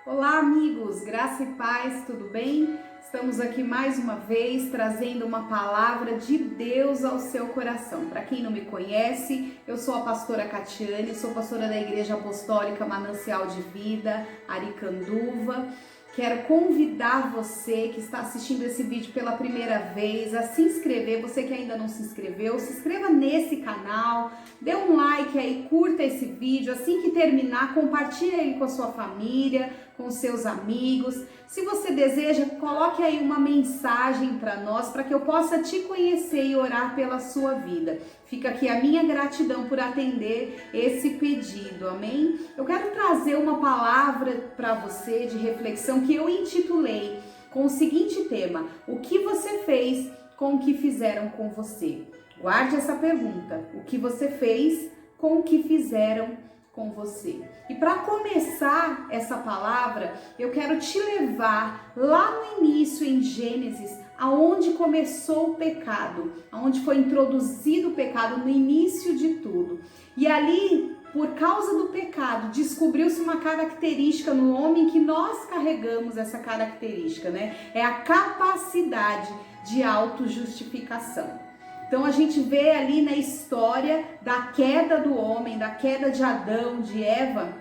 Olá, amigos, graça e paz, tudo bem? Estamos aqui mais uma vez trazendo uma palavra de Deus ao seu coração. Para quem não me conhece, eu sou a pastora Catiane, sou pastora da Igreja Apostólica Manancial de Vida, Aricanduva. Quero convidar você que está assistindo esse vídeo pela primeira vez a se inscrever. Você que ainda não se inscreveu, se inscreva nesse canal, dê um like aí, curta esse vídeo. Assim que terminar, compartilhe ele com a sua família, com seus amigos. Se você deseja, coloque aí uma mensagem para nós, para que eu possa te conhecer e orar pela sua vida. Fica aqui a minha gratidão por atender esse pedido, amém? Eu quero trazer uma palavra para você de reflexão que eu intitulei com o seguinte tema: o que você fez com o que fizeram com você? Guarde essa pergunta: o que você fez com o que fizeram com você? E para começar essa palavra, eu quero te levar lá no início em Gênesis, aonde começou o pecado, aonde foi introduzido o pecado, no início de tudo. E ali, por causa do pecado, descobriu-se uma característica no homem que nós carregamos essa característica, né? É a capacidade de autojustificação. Então a gente vê ali na história da queda do homem, da queda de Adão, de Eva,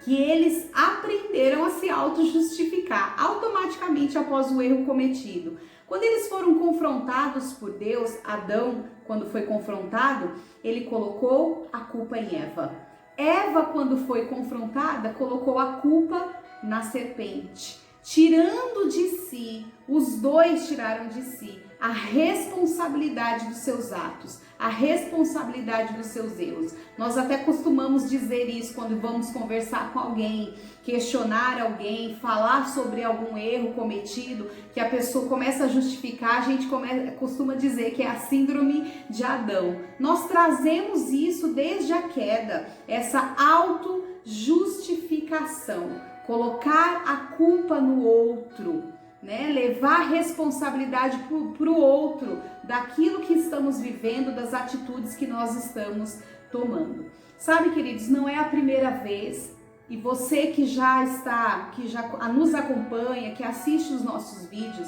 que eles aprenderam a se auto-justificar automaticamente após o erro cometido. Quando eles foram confrontados por Deus, Adão, quando foi confrontado, ele colocou a culpa em Eva. Eva, quando foi confrontada, colocou a culpa na serpente. Tirando de si, os dois tiraram de si a responsabilidade dos seus atos, a responsabilidade dos seus erros. Nós até costumamos dizer isso quando vamos conversar com alguém, questionar alguém, falar sobre algum erro cometido, que a pessoa começa a justificar, a gente costuma dizer que é a síndrome de Adão. Nós trazemos isso desde a queda, essa autojustificação, colocar a culpa no outro, né? Levar a responsabilidade para o outro daquilo que estamos vivendo, das atitudes que nós estamos tomando. Sabe, queridos, não é a primeira vez, e você que já nos acompanha, que assiste os nossos vídeos,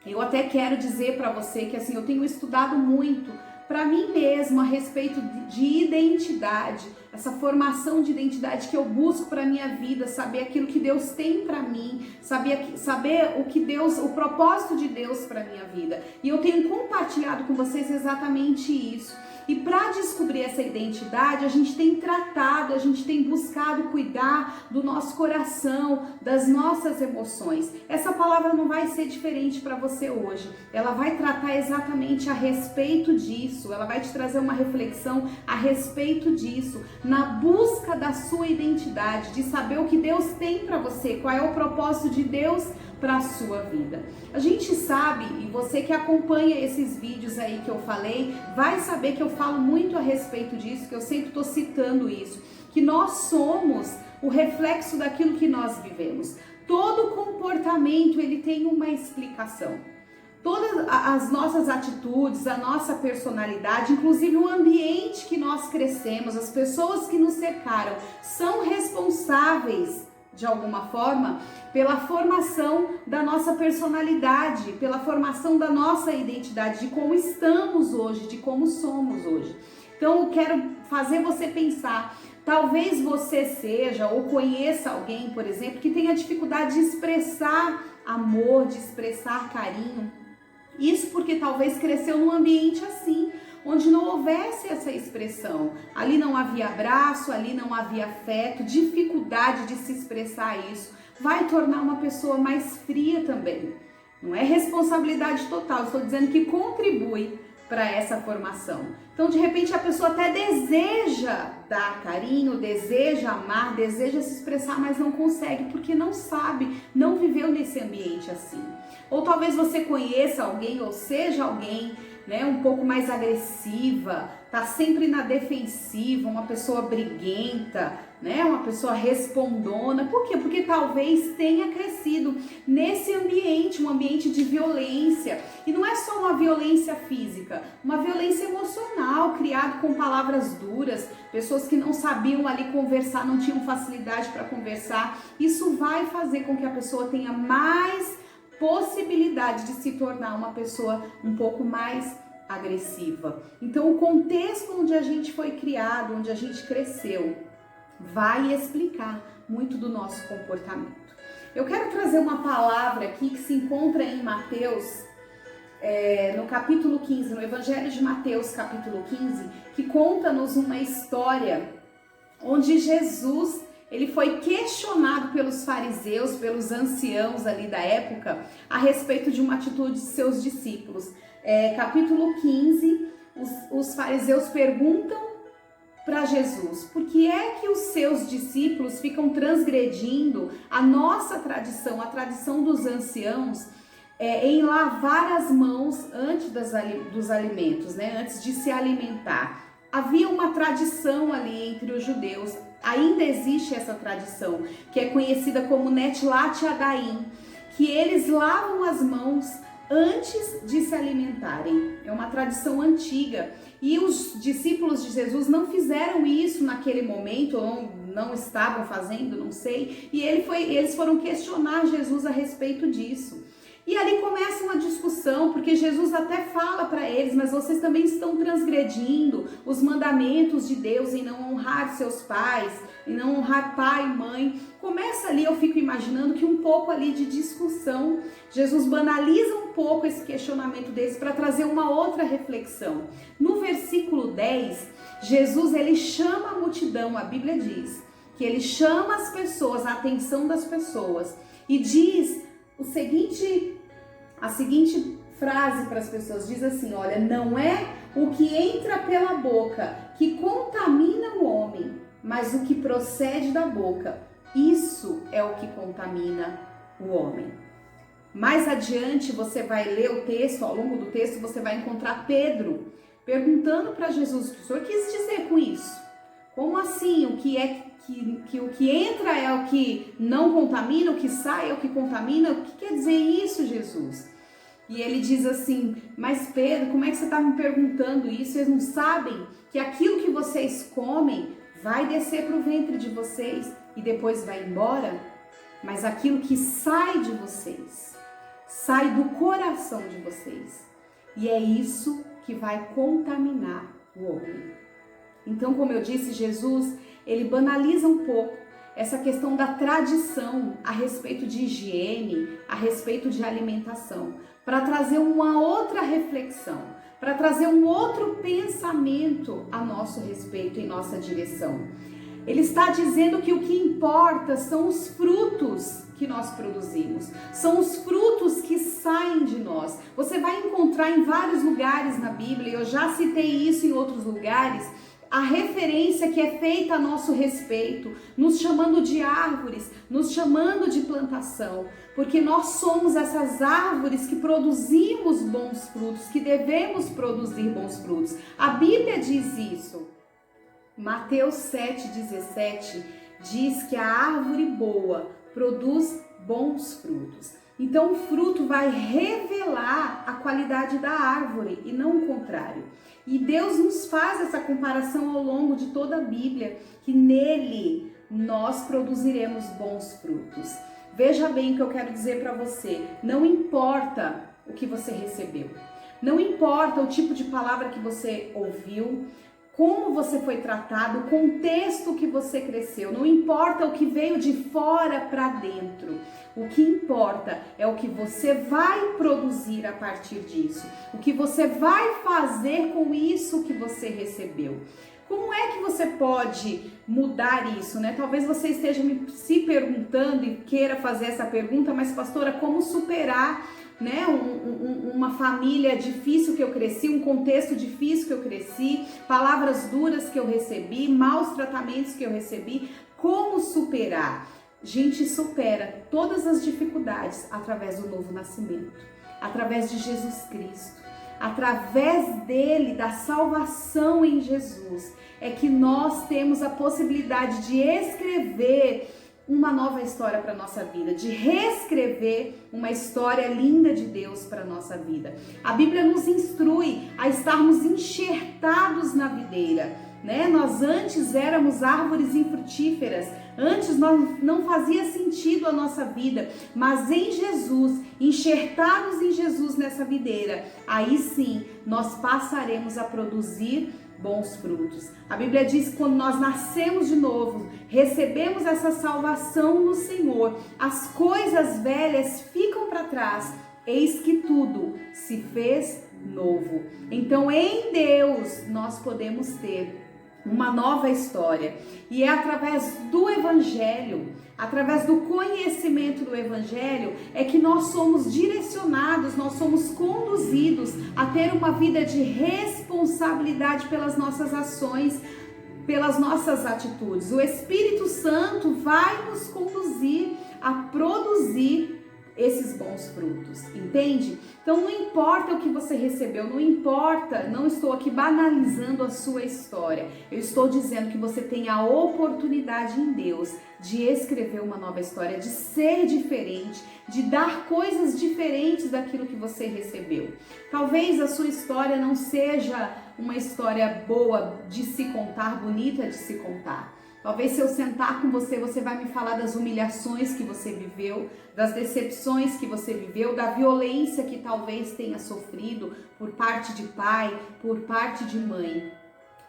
eu até quero dizer para você que assim, eu tenho estudado muito para mim mesma a respeito de identidade, essa formação de identidade que eu busco para minha vida, saber aquilo que Deus tem para mim, saber o propósito de Deus para minha vida. E eu tenho compartilhado com vocês exatamente isso. E para descobrir essa identidade, a gente tem tratado, a gente tem buscado cuidar do nosso coração, das nossas emoções. Essa palavra não vai ser diferente para você hoje. Ela vai tratar exatamente a respeito disso. Ela vai te trazer uma reflexão a respeito disso, na busca da sua identidade, de saber o que Deus tem para você, qual é o propósito de Deus para a sua vida. A gente sabe, e você que acompanha esses vídeos aí que eu falei, vai saber que eu falo muito a respeito disso, que eu sempre estou citando isso, que nós somos o reflexo daquilo que nós vivemos. Todo comportamento, ele tem uma explicação. Todas as nossas atitudes, a nossa personalidade, inclusive o ambiente que nós crescemos, as pessoas que nos cercaram, são responsáveis, de alguma forma, pela formação da nossa personalidade, pela formação da nossa identidade, de como estamos hoje, de como somos hoje. Então eu quero fazer você pensar, talvez você seja ou conheça alguém, por exemplo, que tenha dificuldade de expressar amor, de expressar carinho. Isso porque talvez cresceu num ambiente assim, onde não houvesse essa expressão. Ali não havia abraço, ali não havia afeto, dificuldade de se expressar isso. Vai tornar uma pessoa mais fria também. Não é responsabilidade total, estou dizendo que contribui para essa formação. Então, de repente, a pessoa até deseja dar carinho, deseja amar, deseja se expressar, mas não consegue porque não sabe, não viveu nesse ambiente assim. Ou talvez você conheça alguém ou seja alguém, né, um pouco mais agressiva, tá sempre na defensiva, uma pessoa briguenta, né? Uma pessoa respondona. Por quê? Porque talvez tenha crescido nesse ambiente, um ambiente de violência. E não é só uma violência física, uma violência emocional, criado com palavras duras, pessoas que não sabiam ali conversar, não tinham facilidade para conversar. Isso vai fazer com que a pessoa tenha mais possibilidade de se tornar uma pessoa um pouco mais agressiva. Então, o contexto onde a gente foi criado, onde a gente cresceu, vai explicar muito do nosso comportamento. Eu quero trazer uma palavra aqui que se encontra em Mateus, no capítulo 15, no Evangelho de Mateus, capítulo 15, que conta-nos uma história onde Jesus, ele foi questionado pelos fariseus, pelos anciãos ali da época, a respeito de uma atitude de seus discípulos. Capítulo 15, os fariseus perguntam para Jesus: por que é que os seus discípulos ficam transgredindo a nossa tradição, a tradição dos anciãos, em lavar as mãos antes dos alimentos, né? Antes de se alimentar? Havia uma tradição ali entre os judeus, ainda existe essa tradição, que é conhecida como Netilat Yadayim, que eles lavam as mãos antes de se alimentarem. É uma tradição antiga. E os discípulos de Jesus não fizeram isso naquele momento, ou não estavam fazendo, não sei. E eles foram questionar Jesus a respeito disso. E ali começa uma discussão, porque Jesus até fala para eles: mas vocês também estão transgredindo os mandamentos de Deus em não honrar seus pais, em não honrar pai e mãe. Começa ali, eu fico imaginando que um pouco ali de discussão. Jesus banaliza um pouco esse questionamento deles para trazer uma outra reflexão. No versículo 10, Jesus, ele chama a multidão, a Bíblia diz que ele chama as pessoas, a atenção das pessoas, e diz a seguinte frase para as pessoas, diz assim: olha, não é o que entra pela boca que contamina o homem, mas o que procede da boca, isso é o que contamina o homem. Mais adiante você vai ler o texto, ao longo do texto você vai encontrar Pedro perguntando para Jesus: o que o senhor quis dizer com isso? Como assim? O que é que o que entra é o que não contamina, o que sai é o que contamina? O que quer dizer isso, Jesus? E ele diz assim: mas Pedro, como é que você está me perguntando isso? Vocês não sabem que aquilo que vocês comem vai descer para o ventre de vocês e depois vai embora? Mas aquilo que sai de vocês, sai do coração de vocês. E é isso que vai contaminar o homem. Então, como eu disse, Jesus, ele banaliza um pouco essa questão da tradição a respeito de higiene, a respeito de alimentação, para trazer uma outra reflexão, para trazer um outro pensamento a nosso respeito, em nossa direção. Ele está dizendo que o que importa são os frutos que nós produzimos, são os frutos que saem de nós. Você vai encontrar em vários lugares na Bíblia, eu já citei isso em outros lugares, a referência que é feita a nosso respeito, nos chamando de árvores, nos chamando de plantação, porque nós somos essas árvores que produzimos bons frutos, que devemos produzir bons frutos. A Bíblia diz isso. Mateus 7,17 diz que a árvore boa produz bons frutos. Então o fruto vai revelar a qualidade da árvore e não o contrário. E Deus nos faz essa comparação ao longo de toda a Bíblia, que nele nós produziremos bons frutos. Veja bem o que eu quero dizer para você: não importa o que você recebeu, não importa o tipo de palavra que você ouviu, como você foi tratado, o contexto que você cresceu, não importa o que veio de fora para dentro. O que importa é o que você vai produzir a partir disso, o que você vai fazer com isso que você recebeu. Como é que você pode mudar isso, né? Talvez você esteja se perguntando e queira fazer essa pergunta: mas pastora, como superar, né, uma família difícil que eu cresci, um contexto difícil que eu cresci, palavras duras que eu recebi, maus tratamentos que eu recebi? Como superar? A gente supera todas as dificuldades através do novo nascimento, através de Jesus Cristo, através dele, da salvação em Jesus, é que nós temos a possibilidade de escrever uma nova história para a nossa vida, de reescrever uma história linda de Deus para a nossa vida. A Bíblia nos instrui a estarmos enxertados na videira, né? Nós antes éramos árvores infrutíferas, antes não fazia sentido a nossa vida, mas em Jesus, enxertados em Jesus nessa videira, aí sim nós passaremos a produzir bons frutos. A Bíblia diz que quando nós nascemos de novo, recebemos essa salvação no Senhor, as coisas velhas ficam para trás, eis que tudo se fez novo. Então em Deus nós podemos ter uma nova história, e é através do Evangelho, através do conhecimento do Evangelho, é que nós somos direcionados, nós somos conduzidos a ter uma vida de responsabilidade pelas nossas ações, pelas nossas atitudes. O Espírito Santo vai nos conduzir a produzir esses bons frutos, entende? Então não importa o que você recebeu, não importa, não estou aqui banalizando a sua história, eu estou dizendo que você tem a oportunidade em Deus de escrever uma nova história, de ser diferente, de dar coisas diferentes daquilo que você recebeu. Talvez a sua história não seja uma história boa de se contar, bonita de se contar. Talvez se eu sentar com você, você vai me falar das humilhações que você viveu, das decepções que você viveu, da violência que talvez tenha sofrido por parte de pai, por parte de mãe.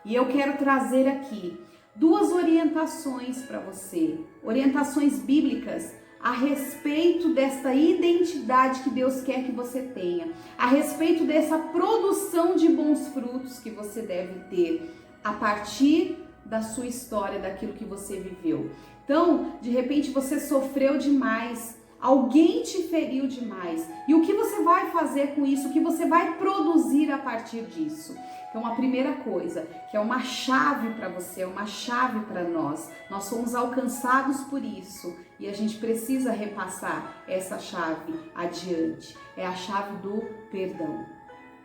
E eu quero trazer aqui duas orientações para você, orientações bíblicas a respeito desta identidade que Deus quer que você tenha, a respeito dessa produção de bons frutos que você deve ter a partir da sua história, daquilo que você viveu. Então, de repente você sofreu demais, alguém te feriu demais. E o que você vai fazer com isso? O que você vai produzir a partir disso? Então, a primeira coisa, que é uma chave para você, é uma chave para nós. Nós somos alcançados por isso e a gente precisa repassar essa chave adiante. É a chave do perdão.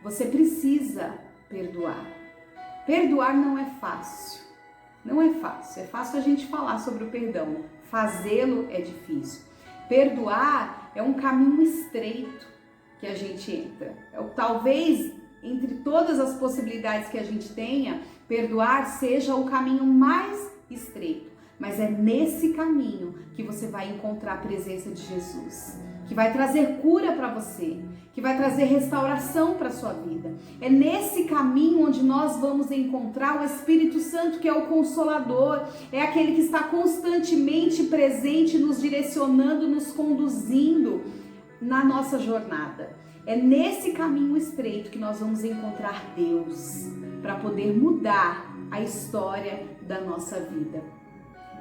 Você precisa perdoar. Perdoar não é fácil. Não é fácil. É fácil a gente falar sobre o perdão. Fazê-lo é difícil. Perdoar é um caminho estreito que a gente entra. Talvez, entre todas as possibilidades que a gente tenha, perdoar seja o caminho mais estreito. Mas é nesse caminho que você vai encontrar a presença de Jesus, que vai trazer cura para você, que vai trazer restauração para a sua vida. É nesse caminho onde nós vamos encontrar o Espírito Santo, que é o Consolador, é aquele que está constantemente presente, nos direcionando, nos conduzindo na nossa jornada. É nesse caminho estreito que nós vamos encontrar Deus, para poder mudar a história da nossa vida,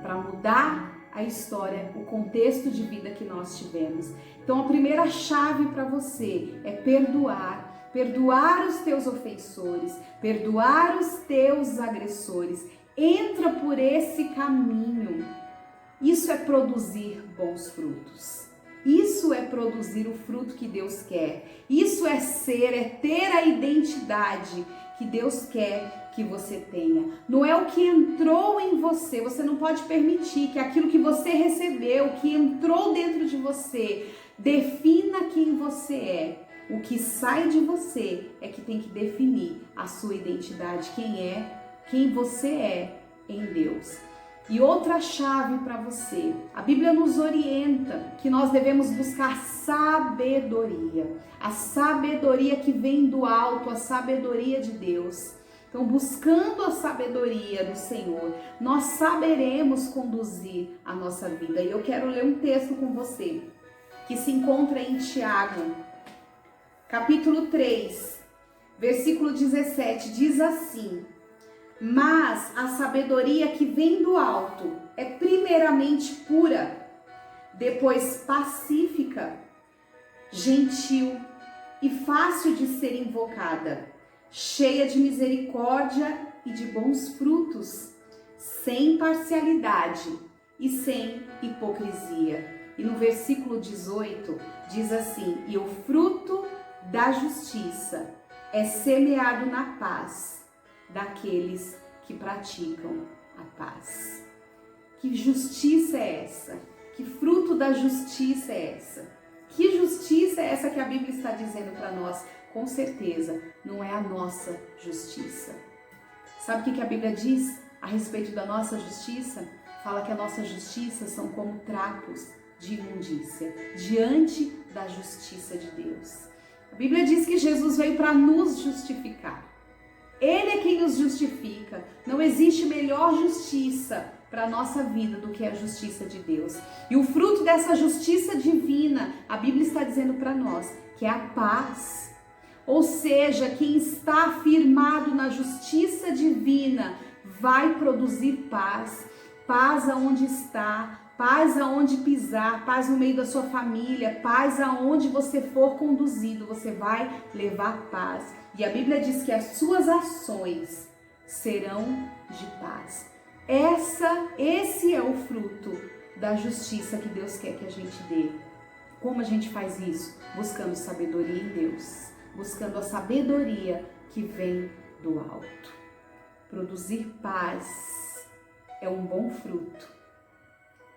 para mudar a história, o contexto de vida que nós tivemos. Então a primeira chave para você é perdoar, perdoar os teus ofensores, perdoar os teus agressores. Entra por esse caminho. Isso é produzir bons frutos. Isso é produzir o fruto que Deus quer. Isso é ser, é ter a identidade que Deus quer que você tenha. Não é o que entrou em você. Você não pode permitir que aquilo que você recebeu, que entrou dentro de você, defina quem você é. O que sai de você é que tem que definir a sua identidade, quem você é em Deus. E outra chave para você, a Bíblia nos orienta que nós devemos buscar sabedoria, a sabedoria que vem do alto, a sabedoria de Deus. Então, buscando a sabedoria do Senhor, nós saberemos conduzir a nossa vida. E eu quero ler um texto com você, que se encontra em Tiago, capítulo 3, versículo 17, diz assim: mas a sabedoria que vem do alto é primeiramente pura, depois pacífica, gentil e fácil de ser invocada, cheia de misericórdia e de bons frutos, sem parcialidade e sem hipocrisia. E no versículo 18 diz assim: e o fruto da justiça é semeado na paz daqueles que praticam a paz. Que justiça é essa? Que fruto da justiça é essa? Que justiça é essa que a Bíblia está dizendo para nós? Com certeza, não é a nossa justiça. Sabe o que a Bíblia diz a respeito da nossa justiça? Fala que a nossa justiça são como trapos de imundícia diante da justiça de Deus. A Bíblia diz que Jesus veio para nos justificar. Ele é quem nos justifica. Não existe melhor justiça para a nossa vida do que a justiça de Deus. E o fruto dessa justiça divina, a Bíblia está dizendo para nós, que é a paz. Ou seja, quem está firmado na justiça divina vai produzir paz. Paz aonde está, paz aonde pisar, paz no meio da sua família, paz aonde você for conduzido, você vai levar paz. E a Bíblia diz que as suas ações serão de paz. Esse é o fruto da justiça que Deus quer que a gente dê. Como a gente faz isso? Buscando sabedoria em Deus, buscando a sabedoria que vem do alto. Produzir paz é um bom fruto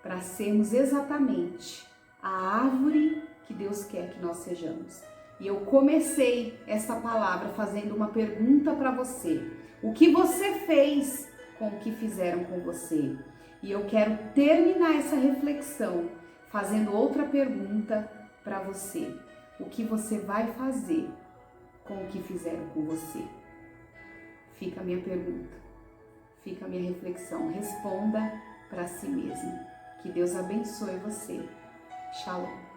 para sermos exatamente a árvore que Deus quer que nós sejamos. E eu comecei essa palavra fazendo uma pergunta para você. O que você fez com o que fizeram com você? E eu quero terminar essa reflexão fazendo outra pergunta para você. O que você vai fazer com o que fizeram com você? Fica a minha pergunta, fica a minha reflexão. Responda para si mesmo. Que Deus abençoe você. Shalom.